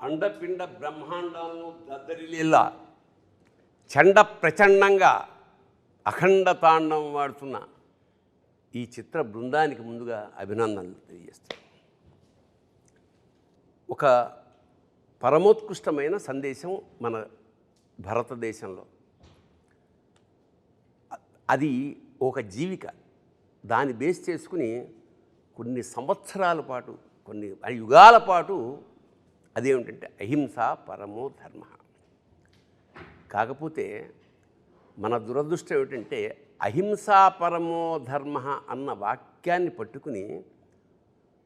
అండపిండ బ్రహ్మాండాలను దద్దరిల్లేలా చండ ప్రచండంగా అఖండ తాండవం వాడుతున్న ఈ చిత్ర బృందానికి ముందుగా అభినందనలు తెలియజేస్తాను. ఒక పరమోత్కృష్టమైన సందేశం మన భారతదేశంలో, అది ఒక జీవిక. దాన్ని బేస్ చేసుకుని కొన్ని సంవత్సరాల పాటు, కొన్ని యుగాల పాటు అదేమిటంటే అహింస పరమో ధర్మ. కాకపోతే మన దురదృష్టం ఏమిటంటే అహింసా పరమో ధర్మ అన్న వాక్యాన్ని పట్టుకుని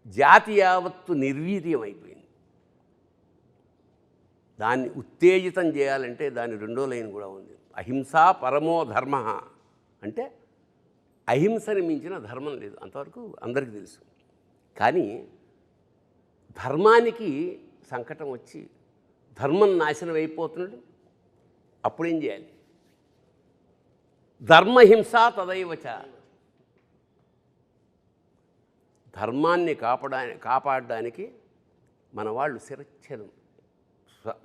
జాతి యావత్తు నిర్వీర్యం అయిపోయింది. దాన్ని ఉత్తేజితం చేయాలంటే దాని రెండో లైన్ కూడా ఉంది. అహింసా పరమో ధర్మ అంటే అహింసని మించిన ధర్మం లేదు, అంతవరకు అందరికీ తెలుసు. కానీ ధర్మానికి సంకటం వచ్చి ధర్మం నాశనం అయిపోతున్నాడు. అప్పుడేం చేయాలి? ధర్మహింస తదైవచ. ధర్మాన్ని కాపాడడానికి మన వాళ్ళు శిరచ్ఛేదం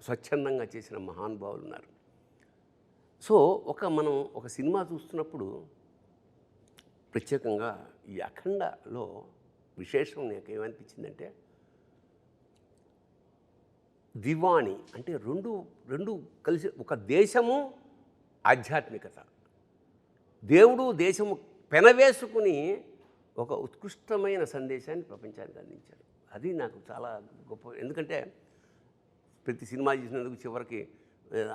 స్వచ్ఛందంగా చేసిన మహానుభావులు ఉన్నారు. సో మనం ఒక సినిమా చూస్తున్నప్పుడు ప్రత్యేకంగా ఈ అఖండలో విశేషం నాకు ఏమనిపించిందంటే, దివాణి అంటే రెండు కలిసి, ఒక దేశము ఆధ్యాత్మికత, దేవుడు దేశము పెనవేసుకుని ఒక ఉత్కృష్టమైన సందేశాన్ని ప్రపంచానికి అందించాడు. అది నాకు చాలా గొప్ప. ఎందుకంటే ప్రతి సినిమా చేసినందుకు చివరికి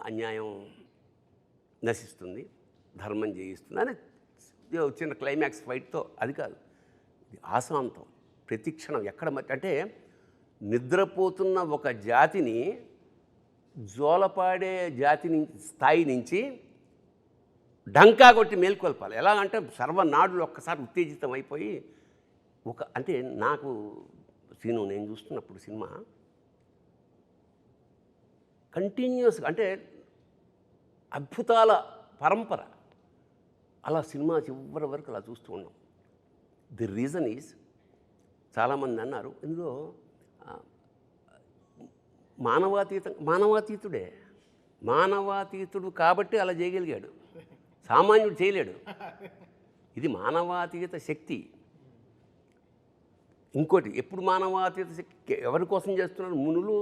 అన్యాయం నశిస్తుంది, ధర్మం జయిస్తుంది అని చిన్న క్లైమాక్స్ ఫైట్తో, అది కాదు, ఆశాంతం ప్రతి క్షణం ఎక్కడ అంటే నిద్రపోతున్న ఒక జాతిని జోలపాడే జాతి స్థాయి నుంచి డంకా కొట్టి మేల్కొల్పాలి. ఎలా అంటే సర్వనాడులు ఒక్కసారి ఉత్తేజితం అయిపోయి అంటే నాకు నేను చూస్తున్నప్పుడు సినిమా కంటిన్యూస్గా, అంటే అద్భుతాల పరంపర, అలా సినిమా చివరి వరకు అలా చూస్తూ ఉన్నాం. ది రీజన్ ఈజ్, చాలామంది అన్నారు ఇందులో మానవాతీతుడు కాబట్టి అలా చేయగలిగాడు, సామాన్యుడు చేయలేడు. ఇది మానవాతీత శక్తి. ఇంకోటి, ఎప్పుడు మానవాతీత శక్తి ఎవరి కోసం చేస్తున్నారు? మునులు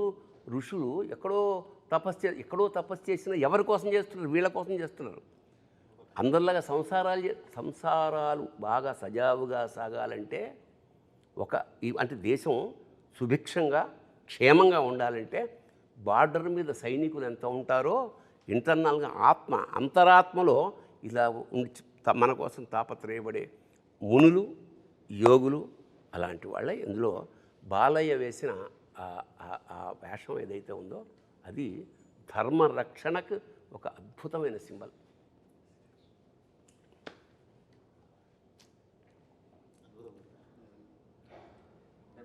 ఋషులు ఎక్కడో తపస్సు చేసిన ఎవరి కోసం చేస్తున్నారు? వీళ్ళ కోసం చేస్తున్నారు. అందరిలాగా సంసారాలు బాగా సజావుగా సాగాలంటే, అంటే దేశం సుభిక్షంగా క్షేమంగా ఉండాలంటే బార్డర్ మీద సైనికులు ఎంత ఉంటారో ఇంటర్నల్గా అంతరాత్మలో ఇలా మన కోసం తాపత్రయపడే మునులు యోగులు అలాంటి వాళ్ళే. ఇందులో బాలయ్య వేసిన ఆ వేషం ఏదైతే ఉందో అది ధర్మరక్షణకు ఒక అద్భుతమైన సింబల్.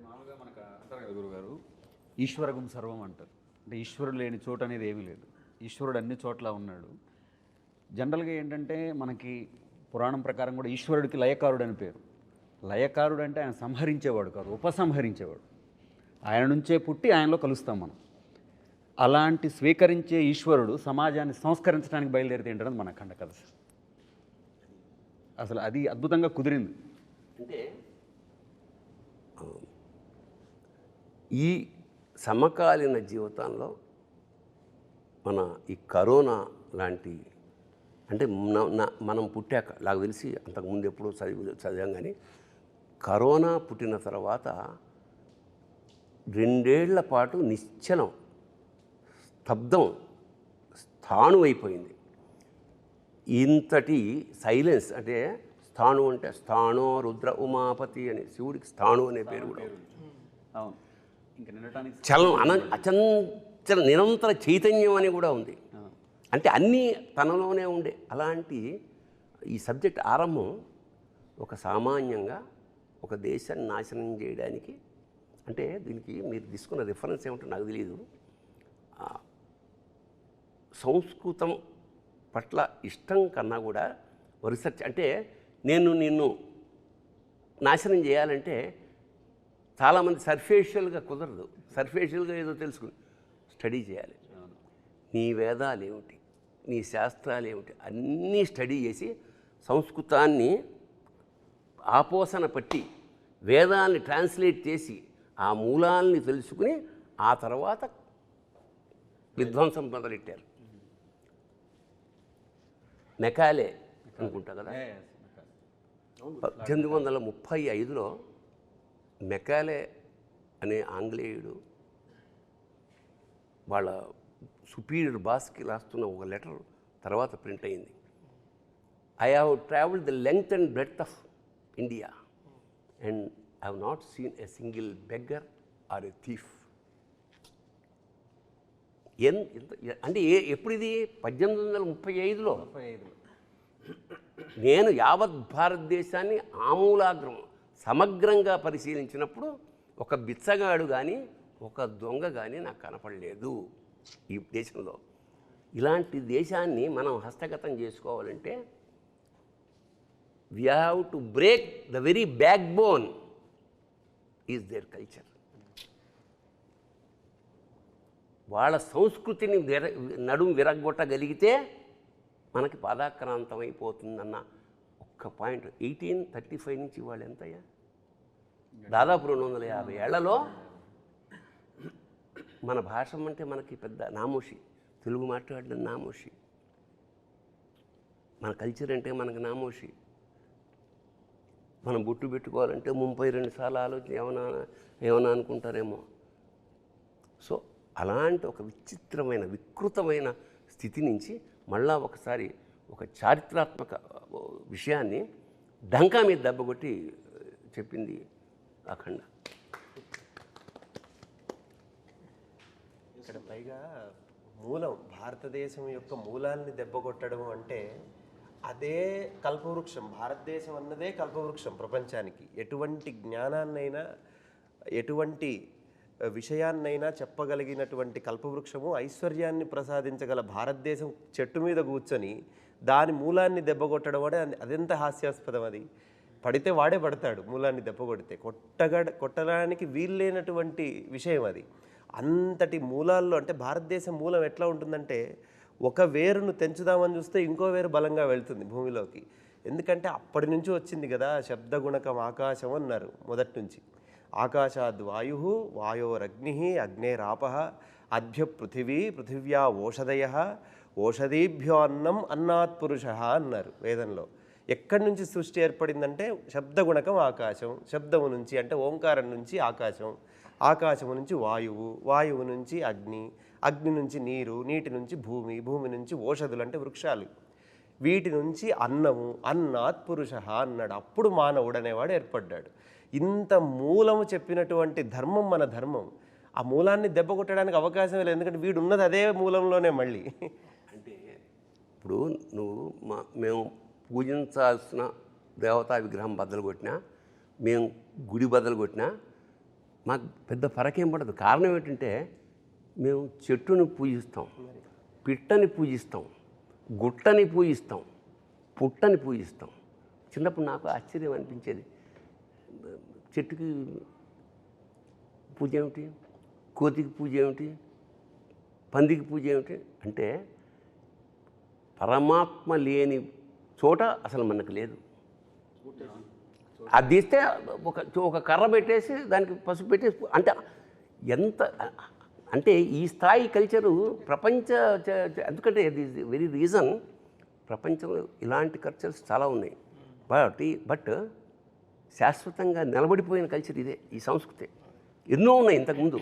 మామూలుగా మనకు అంటారు కదా గురుగారు, ఈశ్వరగం సర్వం అంటారు. అంటే ఈశ్వరుడు లేని చోటు అనేది ఏమీ లేదు, ఈశ్వరుడు అన్ని చోట్ల ఉన్నాడు. జనరల్గా ఏంటంటే మనకి పురాణం ప్రకారం కూడా ఈశ్వరుడికి లయకారుడు అని పేరు. లయకారుడు అంటే ఆయన సంహరించేవాడు కాదు, ఉపసంహరించేవాడు. ఆయన నుంచే పుట్టి ఆయనలో కలుస్తాం మనం. అలాంటి స్వీకరించే ఈశ్వరుడు సమాజాన్ని సంస్కరించడానికి బయలుదేరితే ఏంటన్నది మన ఖండ కథ. అసలు అది అద్భుతంగా కుదిరింది. అంటే ఈ సమకాలీన జీవితంలో మన ఈ కరోనా లాంటి, అంటే మనం పుట్టాక నాకు తెలిసి అంతకుముందు ఎప్పుడో చదివాం, కానీ కరోనా పుట్టిన తర్వాత 2 ఏళ్ల పాటు నిశ్చలం, స్తబ్దం, స్థాణువైపోయింది. ఇంతటి సైలెన్స్, అంటే స్థాణు అంటే స్థాణో రుద్ర ఉమాపతి అని, శివుడికి స్థాణు అనే పేరు కూడా ఉంది. అవును, ఇంకా నిండటానికి చలం అచంచల నిరంతర చైతన్యం అని కూడా ఉంది. అంటే అన్నీ తనలోనే ఉండే అలాంటి ఈ సబ్జెక్ట్ ఆరంభం ఒక సామాన్యంగా ఒక దేశాన్ని నాశనం చేయడానికి. అంటే దీనికి మీరు తీసుకున్న రిఫరెన్స్ ఏమిటో నాకు తెలియదు. సంస్కృతం పట్ల ఇష్టం కన్నా కూడా రీసెర్చ్, అంటే నిన్ను నాశనం చేయాలంటే చాలామంది సర్ఫేషియల్గా కుదరదు, సర్ఫేషియల్గా ఏదో తెలుసుకుని స్టడీ చేయాలి. నీ వేదాలు ఏమిటి, నీ శాస్త్రాలు ఏమిటి అన్నీ స్టడీ చేసి సంస్కృతాన్ని ఆపోసన పట్టి వేదాల్ని ట్రాన్స్లేట్ చేసి ఆ మూలాల్ని తెలుసుకుని ఆ తర్వాత విధ్వంసం మొదలెట్టారు. మెకాలే అనుకుంటా కదా, 1835లో మెకాలే అనే ఆంగ్లేయుడు వాళ్ళ సుపీరియర్ బాస్కి రాస్తున్న ఒక లెటర్ తర్వాత ప్రింట్ అయింది. I have travelled the length and breadth of India and I have not seen a single beggar or a thief. అంటే ఎప్పుడు ఇది 1835లో నేను యావత్ భారతదేశాన్ని ఆమూలాగ్రం సమగ్రంగా పరిశీలించినప్పుడు ఒక బిచ్చగాడు కానీ ఒక దొంగ కానీ నాకు కనపడలేదు ఈ దేశంలో. ఇలాంటి దేశాన్ని మనం హస్తగతం చేసుకోవాలంటే we have to break the very back bone is their culture. వాళ్ళ సంస్కృతిని నడుము విరగొట్టగలిగితే మనకి పాదాక్రాంతం అయిపోతుందన్న ఒక్క పాయింట్. 1835 నుంచి వాళ్ళు ఎంతయ్యా, దాదాపు 250 ఏళ్లలో మన భాష అంటే మనకి పెద్ద నామోషి, తెలుగు మాట్లాడడం నామోషి, మన కల్చర్ అంటే మనకి నామోషి. మనం బొట్టు పెట్టుకోవాలంటే 32 సార్లు ఆలోచన ఏమన్నా అనుకుంటారేమో. సో అలాంటి ఒక విచిత్రమైన వికృతమైన స్థితి నుంచి మళ్ళా ఒకసారి ఒక చారిత్రాత్మక విషయాన్ని డంకా మీద దెబ్బకొట్టి చెప్పింది అఖండ. ఇక్కడ పైగా మూలం భారతదేశం యొక్క మూలాల్ని దెబ్బకొట్టడం అంటే అదే కల్పవృక్షం. భారతదేశం అన్నదే కల్పవృక్షం ప్రపంచానికి. ఎటువంటి జ్ఞానాన్నైనా ఎటువంటి విషయాన్నైనా చెప్పగలిగినటువంటి కల్పవృక్షము, ఐశ్వర్యాన్ని ప్రసాదించగల భారతదేశం చెట్టు మీద కూర్చొని దాని మూలాన్ని దెబ్బకొట్టడం అంటే అదెంత హాస్యాస్పదం. అది పడితే వాడే పడతాడు, మూలాన్ని దెబ్బకొడితే కొట్టడానికి వీల్లేనటువంటి విషయం అది. అంతటి మూలాల్లో అంటే భారతదేశం మూలం ఎట్లా ఉంటుందంటే ఒక వేరును తెంచుదామని చూస్తే ఇంకో వేరు బలంగా వెళ్తుంది భూమిలోకి. ఎందుకంటే అప్పటి నుంచి వచ్చింది కదా శబ్దగుణకం ఆకాశం అన్నారు మొదటి నుంచి. ఆకాశాద్ వాయు, వాయోరగ్ని, అగ్నేరాప, అద్భ్య పృథివీ, పృథివ్యా ఓషధయ, ఓషధీభ్యో అన్నం, అన్నాత్ పురుష అన్నారు వేదంలో. ఎక్కడి నుంచి సృష్టి ఏర్పడిందంటే శబ్దగుణకం ఆకాశం, శబ్దము నుంచి అంటే ఓంకారం నుంచి ఆకాశం, ఆకాశము నుంచి వాయువు, వాయువు నుంచి అగ్ని, అగ్ని నుంచి నీరు, నీటి నుంచి భూమి, భూమి నుంచి ఓషధులు అంటే వృక్షాలు, వీటి నుంచి అన్నము, అన్నాత్ పురుష అన్నాడు. అప్పుడు మానవుడు అనేవాడు ఏర్పడ్డాడు. ఇంత మూలము చెప్పినటువంటి ధర్మం మన ధర్మం. ఆ మూలాన్ని దెబ్బ కొట్టడానికి అవకాశం లేదు, ఎందుకంటే వీడు ఉన్నది అదే మూలంలోనే. మళ్ళీ అంటే ఇప్పుడు నువ్వు మేము పూజించాల్సిన దేవతా విగ్రహం బద్దలు కొట్టినా, మేము గుడి బద్దలు కొట్టినా మాకు పెద్ద ఫరకేం పడదు. కారణం ఏంటంటే మేము చెట్టుని పూజిస్తాం, పిట్టని పూజిస్తాం, గుట్టని పూజిస్తాం, పుట్టని పూజిస్తాం. చిన్నప్పుడు నాకు ఆశ్చర్యం అనిపించేది, చెట్టుకి పూజ ఏమిటి, కోతికి పూజ ఏమిటి, పందికి పూజ ఏమిటి అంటే పరమాత్మ లేని చోట అసలు మనకు లేదు. అది తీస్తే ఒక కర్ర పెట్టేసి దానికి పసుపు పెట్టేసి అంటే ఎంత అంటే ఈ స్థాయి కల్చరు ప్రపంచ ఎందుకంటే ఇది వెరీ రీజన్ ప్రపంచంలో ఇలాంటి కల్చర్స్ చాలా ఉన్నాయి. బట్ శాశ్వతంగా నిలబడిపోయిన కల్చర్ ఇదే, ఈ సంస్కృతి. ఎన్నో ఉన్నాయి ఇంతకుముందు,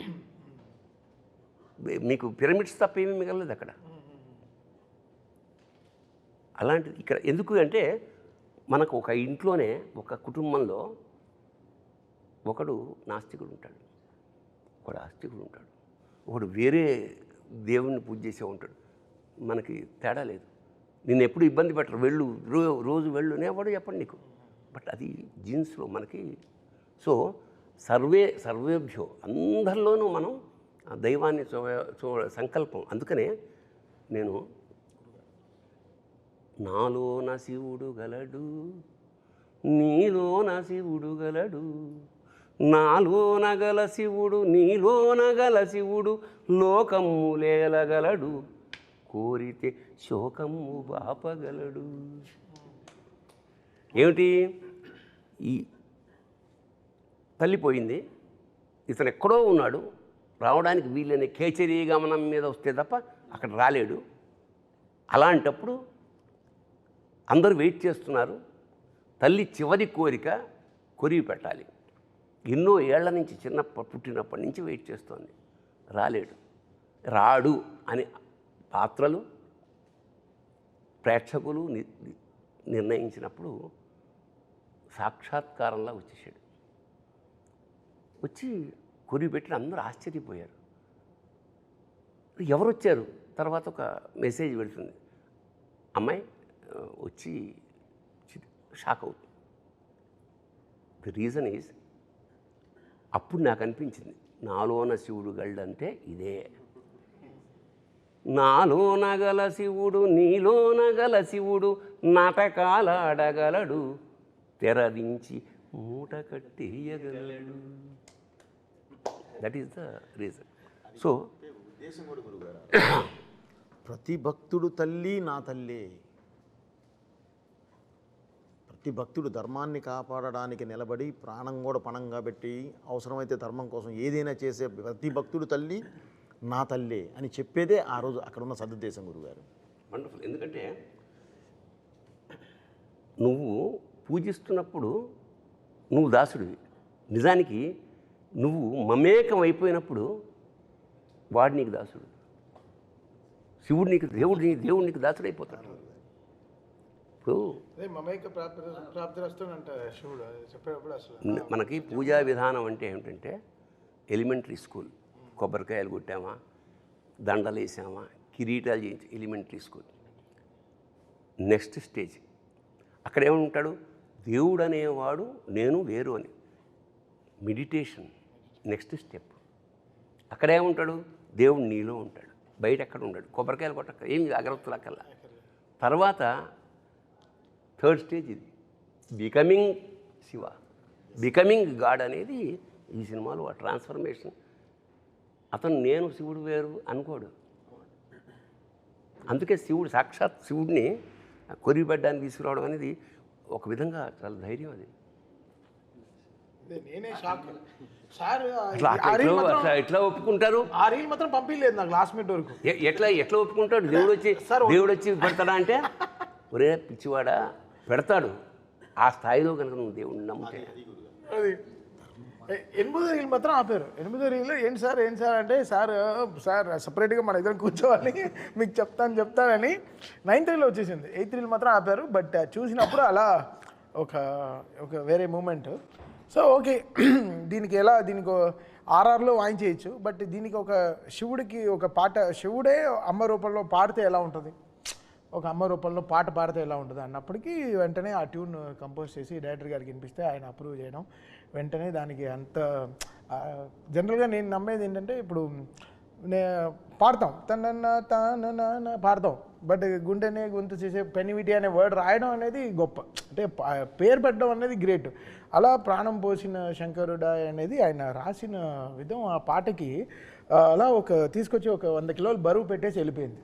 మీకు పిరమిడ్స్ తప్ప ఏమీ మిగలలేదు అక్కడ. అలాంటిది ఇక్కడ ఎందుకు అంటే మనకు ఒక ఇంట్లోనే ఒక కుటుంబంలో ఒకడు నాస్తికుడు ఉంటాడు, ఒకడు ఆస్తికుడు ఉంటాడు, ఒకడు వేరే దేవుణ్ణి పూజ చేసే ఉంటాడు. మనకి తేడా లేదు. నిన్ను ఎప్పుడు ఇబ్బంది పెట్టరు, వెళ్ళు రోజు వెళ్ళు అనేవాడు చెప్పండి నీకు. బట్ అది జీన్స్లో మనకి. సో సర్వేభ్యో అందరిలోనూ మనం దైవాన్ని సంకల్పం. అందుకనే నేను నాలోన శివుడు గలడు, నీలోన శివుడు గలడు, నాలోన గల శివుడు నీలోన గల శివుడు లోకమ్ములేలగలడు కోరితే శోకమ్ము బాపగలడు. ఏమిటి? ఈ తల్లిపోయింది, ఇతను ఎక్కడో ఉన్నాడు, రావడానికి వీళ్ళని కేచరీ గమనం మీద వస్తే తప్ప అక్కడ రాలేడు. అలాంటప్పుడు అందరూ వెయిట్ చేస్తున్నారు. తల్లి చివరి కోరిక కొరివి పెట్టాలి. ఎన్నో ఏళ్ల నుంచి పుట్టినప్పటి నుంచి వెయిట్ చేస్తోంది, రాలేడు. రాడు అని పాత్రలు ప్రేక్షకులు నిర్ణయించినప్పుడు సాక్షాత్కారంలా వచ్చేసాడు. వచ్చి కొరివి పెట్టి అందరూ ఆశ్చర్యపోయారు. ఎవరు వచ్చారు? తర్వాత ఒక మెసేజ్ పెడుతుంది, అమ్మాయి వచ్చి షాక్ అవుతుంది. ది రీజన్ ఈజ్, అప్పుడు నాకు అనిపించింది నాలోన శివుడు గళ్ళంటే ఇదే. నాలోన గల శివుడు నీలోన గల శివుడు నాటకాలాడగలడు తెరదించి మూట కట్టేయగలడు. That is the reason. So ప్రతి భక్తుడు తల్లి నా తల్లే. ప్రతి భక్తుడు ధర్మాన్ని కాపాడడానికి నిలబడి ప్రాణం కూడా పణంగా పెట్టి అవసరమైతే ధర్మం కోసం ఏదైనా చేసే ప్రతి భక్తుడు తల్లి నా తల్లే అని చెప్పేదే ఆ రోజు అక్కడ ఉన్న సద్దేశం గురుగారు. వండర్ఫుల్. ఎందుకంటే నువ్వు పూజిస్తున్నప్పుడు నువ్వు దాసుడివి, నిజానికి నువ్వు మమేకం అయిపోయినప్పుడు వాడు నీకు దాసుడు. శివుడు నీకు దేవుడు నీకు దాసుడు అయిపోతాడు. ఇప్పుడు మనకి పూజా విధానం అంటే ఏమిటంటే ఎలిమెంటరీ స్కూల్, కొబ్బరికాయలు కొట్టామా, దండలు వేసామా, కిరీటాలు చేయించి ఎలిమెంటరీ స్కూల్. నెక్స్ట్ స్టేజ్ అక్కడ ఏమంటాడు, దేవుడు అనేవాడు నేను వేరు అని. Meditation next step. అక్కడేముంటాడు, దేవుడు నీలో ఉంటాడు, బయట ఎక్కడ ఉంటాడు. కొబ్బరికాయలు కొట్టక ఏమి అగరత్తులు అక్కల్లా. తర్వాత థర్డ్ స్టేజ్ ఇది, బికమింగ్ శివ, బికమింగ్ గాడ్ అనేది ఈ సినిమాలో ఆ ట్రాన్స్ఫర్మేషన్. అతను నేను శివుడు వేరు అనుకోడు. అందుకే శివుడు సాక్షాత్ శివుడిని కొరిబెడ్డానికి తీసుకురావడం అనేది ఒక విధంగా చాలా ధైర్యం. అది నేనే షాక్ సార్. ఎట్లా ఒప్పుకుంటారు? ఆ రీల్ మాత్రం పంపించలేదు నాకు లాస్ట్ మినిట్ వరకు. ఎట్లా ఒప్పుకుంటాడు? దేవుడు వచ్చి పెడతాడా అంటే, ఒరే పిచ్చివాడా పెడతాడు. ఆ స్థాయిలో కనుక నువ్వు దేవుడిని నమ్మితే. అది 8వ రీల్ మాత్రం ఆపారు. 8వ రీల్ ఏంటి సార్ అంటే, సార్ సపరేట్గా మన ఇద్దరు కూర్చోవాలి మీకు చెప్తానని 9th రీల్ వచ్చేసింది. 8th రీల్ మాత్రం ఆపారు. బట్ చూసినప్పుడు అలా ఒక వేరే మూమెంట్. సో ఓకే, దీనికి ఆర్ఆర్లో వాయించేయచ్చు. బట్ దీనికి ఒక శివుడికి ఒక పాట, శివుడే అమ్మ రూపంలో పాడితే ఎలా ఉంటుంది, ఒక అమ్మ రూపంలో పాట పాడితే ఎలా ఉంటుంది అన్నప్పటికీ వెంటనే ఆ ట్యూన్ కంపోజ్ చేసి డైరెక్టర్ గారికి వినిపిస్తే ఆయన అప్రూవ్ చేయడం, వెంటనే దానికి అంత జనరల్గా నేను నమ్మేది ఏంటంటే, ఇప్పుడు పాడతాం తన పాడతాం, బట్ గుండెనే గొంతు చేసే పెనివిటి అనే వర్డ్ రాయడం అనేది గొప్ప. అంటే పేరు పెట్టడం అనేది గ్రేట్. అలా ప్రాణం పోసిన శంకరుడా అనేది ఆయన రాసిన విధం ఆ పాటకి అలా తీసుకొచ్చి ఒక 100 కిలోలు బరువు పెట్టేసి వెళ్ళిపోయింది.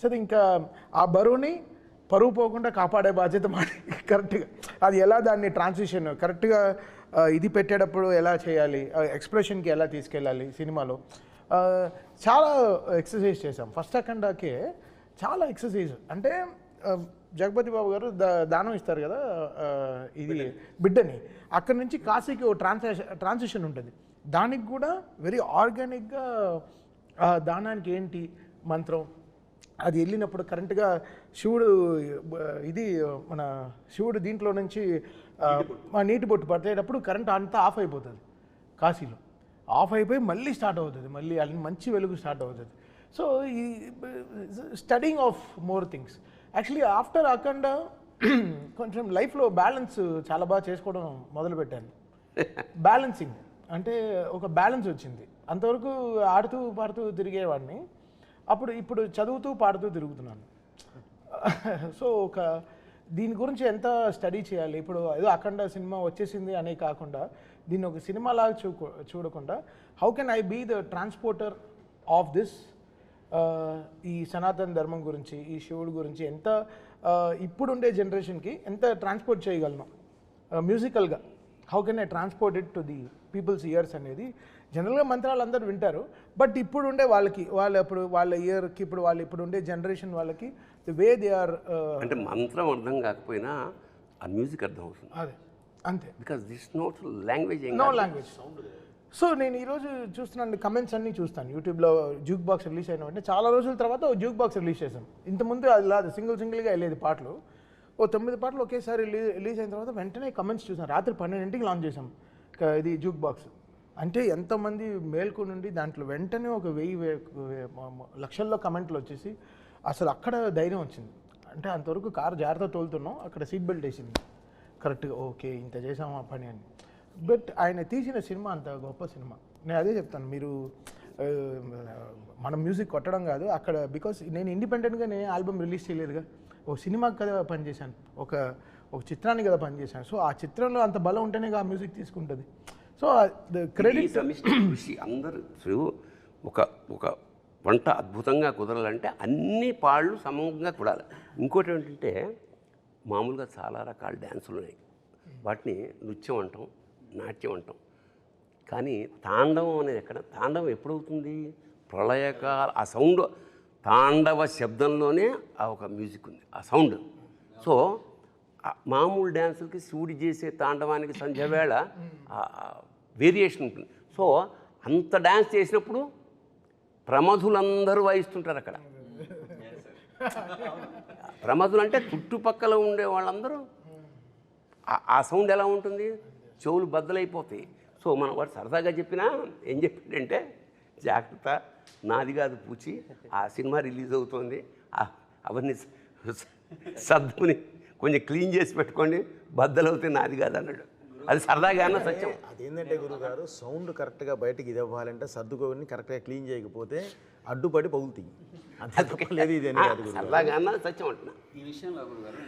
సరే, ఇంకా ఆ బరువుని పరువు పోకుండా కాపాడే బాధ్యత మాది. కరెక్ట్గా అది ఎలా దాన్ని ట్రాన్సిషన్ కరెక్ట్గా ఇది పెట్టేటప్పుడు ఎలా చేయాలి, ఎక్స్ప్రెషన్కి ఎలా తీసుకెళ్ళాలి సినిమాలో చాలా ఎక్సర్సైజ్ చేసాం. ఫస్ట్ అఖండాకే చాలా ఎక్సర్సైజ్. అంటే జగపతి బాబు గారు దానం ఇస్తారు కదా, ఇది బిడ్డని, అక్కడి నుంచి కాశీకి ఓ ట్రాన్సిషన్ ఉంటుంది. దానికి కూడా వెరీ ఆర్గానిక్గా దానానికి ఏంటి మంత్రం, అది వెళ్ళినప్పుడు కరెంట్గా శివుడు మన శివుడు దీంట్లో నుంచి నీటి బొట్టు పట్టేటప్పుడు కరెంట్ అంతా ఆఫ్ అయిపోతుంది. కాశీలో ఆఫ్ అయిపోయి మళ్ళీ స్టార్ట్ అవుతుంది, మళ్ళీ మంచి వెలుగు స్టార్ట్ అవుతుంది. సో ఈ studying of more things. Actually after Akhanda కొంచెం లైఫ్లో బ్యాలెన్స్ చాలా బాగా చేసుకోవడం మొదలుపెట్టాను. బ్యాలెన్సింగ్ అంటే ఒక బ్యాలెన్స్ వచ్చింది. అంతవరకు ఆడుతూ పాడుతూ తిరిగేవాడిని, ఇప్పుడు చదువుతూ పాడుతూ తిరుగుతున్నాను. సో దీని గురించి ఎంత స్టడీ చేయాలి, ఇప్పుడు ఏదో అఖండ సినిమా వచ్చేసింది అనే కాకుండా దీన్ని ఒక సినిమా లాగా చూడకుండా how can I be the transporter of this, ఈ సనాతన ధర్మం గురించి, ఈ శివుడు గురించి ఎంత ఇప్పుడుండే జనరేషన్కి ఎంత ట్రాన్స్పోర్ట్ చేయగలను మ్యూజికల్గా, how can I transport it to the people's ears అనేది. జనరల్గా మంత్రాలు అందరూ వింటారు, బట్ ఇప్పుడు ఉండే వాళ్ళకి వాళ్ళ ఇయర్కి ఇప్పుడు ఉండే జనరేషన్ వాళ్ళకి ది వే దే ఆర్, అంటే మంత్రం అర్థం కాకపోయినా ఆ మ్యూజిక్ అర్థం అవుతుంది. అదే అంతే, because this not language no language. So నేను ఈరోజు చూస్తున్నాను కమెంట్స్ అన్నీ చూస్తాను యూట్యూబ్లో. జూక్ బాక్స్ రిలీజ్ అయిన వెంటనే చాలా రోజుల తర్వాత ఓ జూక్ బాక్స్ రిలీజ్ చేశాం. ఇంతకుముందు అది లేదు, సింగిల్గా వెళ్ళేది పాటలు. ఓ 9 పాటలు ఒకేసారి రిలీజ్ అయిన తర్వాత వెంటనే కమెంట్స్ చూసాను. రాత్రి 12ంటికి లాంచ్ చేసాం ఇది జూక్ బాక్స్. అంటే ఎంతమంది మేల్కు నుండి దాంట్లో వెంటనే ఒక 1000 లక్షల్లో కమెంట్లు వచ్చేసి అసలు అక్కడ ధైర్యం వచ్చింది. అంటే అంతవరకు కారు జాగ్రత్త తోలుతున్నాం, అక్కడ సీట్ బెల్ట్ వేసింది కరెక్ట్గా, ఓకే ఇంత చేసాము ఆ పని అని. బట్ ఆయన తీసిన సినిమా అంత గొప్ప సినిమా. నేను అదే చెప్తాను, మీరు మనం మ్యూజిక్ కొట్టడం కాదు అక్కడ, బికాస్ నేను ఇండిపెండెంట్గా నేను ఆల్బమ్ రిలీజ్ చేయలేదుగా, ఓ సినిమాకి కదా పనిచేశాను, ఒక చిత్రానికి కదా పనిచేశాను. సో ఆ చిత్రంలో అంత బలం ఉంటేనే ఆ మ్యూజిక్ తీసుకుంటుంది. సో ద క్రెడిట్ కృషి అందరూ ఒక వంట అద్భుతంగా కుదరాలంటే అన్ని పాళ్ళు సమంగా కుడాలి. ఇంకోటి ఏంటంటే మామూలుగా చాలా రకాల డ్యాన్సులు ఉన్నాయి, వాటిని నృత్యం అంటాం, నాట్యం అంటాం. కానీ తాండవం అనేది ఎక్కడ? తాండవం ఎప్పుడవుతుంది? ప్రళయకాల ఆ సౌండ్, తాండవ శబ్దంలోనే ఆ ఒక మ్యూజిక్ ఉంది, ఆ సౌండ్. సో మామూలు డ్యాన్సులకి శివుడి చేసే తాండవానికి సంధ్యవేళ వేరియేషన్ ఉంటుంది. సో అంత డ్యాన్స్ చేసినప్పుడు ప్రమధులందరూ వాయిస్తుంటారు అక్కడ. ప్రమధులు అంటే చుట్టుపక్కల ఉండే వాళ్ళందరూ ఆ సౌండ్ ఎలా ఉంటుంది? చెవులు బద్దలైపోతాయి. సో మనం వాడు సరదాగా చెప్పినా ఏం చెప్పాడంటే, జాగ్రత్త నాది కాదు పూచి, ఆ సినిమా రిలీజ్ అవుతుంది, అవన్నీ సద్దుని కొంచెం క్లీన్ చేసి పెట్టుకోండి, బద్దలవుతాయి నాది కాదు అన్నాడు. అది సరదాగా అన్న సత్యం. అదేంటంటే గురుగారు, సౌండ్ కరెక్ట్గా బయటకి ఇది అవ్వాలంటే సర్దుకోని కరెక్ట్గా క్లీన్ చేయకపోతే అడ్డుపడి పగులుతాయి. అంతే తప్ప లేదు ఇది అని కాదు గురుగారు. సరదాగా అన్న సత్యం అంటున్నా. ఈ విషయంలో గురుగారు